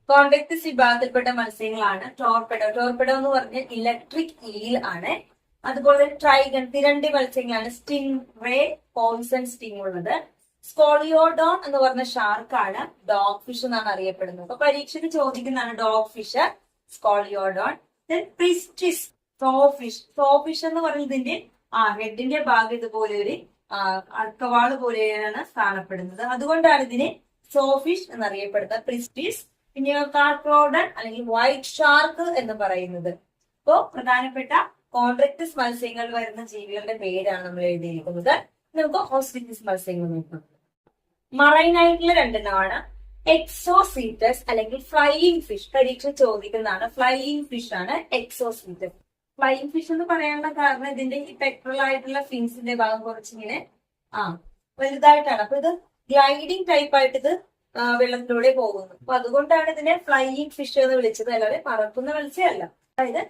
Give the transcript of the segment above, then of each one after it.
കോൺവെക്റ്റിസ് വിഭാഗത്തിൽപ്പെട്ട മത്സ്യങ്ങളാണ് ടോർപെഡോ. ടോർപെഡോ എന്ന് പറഞ്ഞാൽ ഇലക്ട്രിക് ഈൽ ആണ്. അതുപോലെ ട്രൈഗൺ തിരണ്ടി മത്സ്യങ്ങളാണ് സ്റ്റിംഗ് റേ, പോയിസൺ സ്റ്റിംഗ് ഉള്ളത്. സ്കോളിയോഡോൺ എന്ന് പറഞ്ഞ ഷാർക്കാണ് ഡോഗ് ഫിഷ് എന്നാണ് അറിയപ്പെടുന്നത്. അപ്പൊ പരീക്ഷയ്ക്ക് ചോദിക്കുന്നതാണ് dog fish, scoliodon. Pristis sawfish. Sawfish എന്ന് പറയുന്നതിന്റെ ഹെഡിന്റെ ഭാഗം ഇതുപോലെ ഒരു അർക്കവാള് പോലെയാണ് കാണപ്പെടുന്നത്. അതുകൊണ്ടാണ് ഇതിനെ സോഫിഷ് എന്നറിയപ്പെടുന്നത്. പ്രിസ്റ്റിസ്. പിന്നെ കാർക്രോഡൺ അല്ലെങ്കിൽ വൈറ്റ് ഷാർക്ക് എന്ന് പറയുന്നത്. ഇപ്പോ പ്രധാനപ്പെട്ട കോൺട്രക്റ്റിസ് മത്സ്യങ്ങൾ വരുന്ന ജീവികളുടെ പേരാണ് നമ്മൾ എഴുതിയിരിക്കുന്നത്. നമുക്ക് ഓസ്ട്രിച്ചിസ് മത്സ്യങ്ങൾ നോക്കാം. മറൈൻ ആയിട്ടുള്ള രണ്ടെണ്ണമാണ് എക്സോസീറ്റസ് അല്ലെങ്കിൽ ഫ്ലൈയിങ് ഫിഷ്. പരീക്ഷ ചോദിക്കുന്നതാണ്. ഫ്ലൈയിങ് ഫിഷ് ആണ് എക്സോസീറ്റസ്. ഫ്ലൈയിങ് ഫിഷ് എന്ന് പറയാനുള്ള കാരണം ഇതിന്റെ ഈ പെക്ട്രൽ ആയിട്ടുള്ള ഫിൻസിന്റെ ഭാഗം കുറച്ചിങ്ങനെ വലുതായിട്ടാണ്. അപ്പൊ ഇത് ഗ്ലൈഡിങ് ടൈപ്പ് ആയിട്ട് ഇത് വെള്ളത്തിലൂടെ പോകുന്നു. അപ്പൊ അതുകൊണ്ടാണ് ഇതിനെ ഫ്ലൈയിങ് ഫിഷ് എന്ന് വിളിച്ചത്, അല്ലാതെ പറക്കുന്ന മത്സ്യമല്ല. അതായത്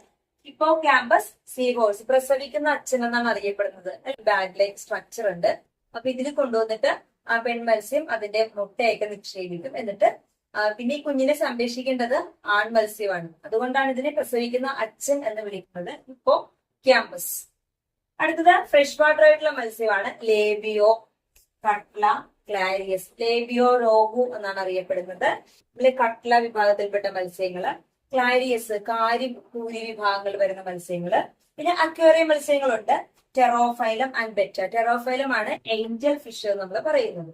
ഇപ്പോ ക്യാമ്പസ് സീ ഹോഴ്സ്, പ്രസവിക്കുന്ന അച്ഛൻ എന്നാണ് അറിയപ്പെടുന്നത്. ബാഗ് ലൈക്ക് സ്ട്രക്ചർ ഉണ്ട്. അപ്പൊ ഇതിൽ കൊണ്ടുവന്നിട്ട് ആ പെൺമത്സ്യം അതിന്റെ മുട്ടയൊക്കെ നിക്ഷേപിക്കും. എന്നിട്ട് പിന്നെ ഈ കുഞ്ഞിനെ സംരക്ഷിക്കേണ്ടത് ആൺമത്സ്യമാണ്. അതുകൊണ്ടാണ് ഇതിനെ പ്രസവിക്കുന്ന അച്ഛൻ എന്ന് വിളിക്കുന്നത്. ഇപ്പോ ക്യാമ്പസ്. അടുത്തത് ഫ്രഷ് വാട്ടർ ആയിട്ടുള്ള മത്സ്യമാണ് ലേബിയോ, കട്ട്ല, ക്ലാരിയസ്. ലേബിയോ രോഹു എന്നാണ് അറിയപ്പെടുന്നത്. ഇതിലെ കട്ട്ല വിഭാഗത്തിൽപ്പെട്ട മത്സ്യങ്ങള്. ക്ലാരിയസ് കാരി കൂരി വിഭാഗങ്ങൾ വരുന്ന മത്സ്യങ്ങള്. പിന്നെ അക്വേറിയം മത്സ്യങ്ങളുണ്ട്. Pterophyllum and betta. ടെറോഫൈലം ആണ് ഏഞ്ചൽ ഫിഷ് എന്ന് നമ്മൾ പറയുന്നത്.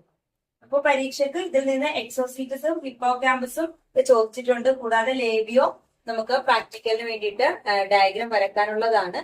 അപ്പൊ പരീക്ഷയ്ക്ക് ഇതിൽ നിന്ന് എക്സോസീറ്റസും ഹിപ്പോകാമ്പസും ചോദിച്ചിട്ടുണ്ട്. കൂടാതെ ലേബിയോ നമുക്ക് പ്രാക്ടിക്കലിന് വേണ്ടിയിട്ട് ഡയഗ്രാം വരക്കാനുള്ളതാണ്.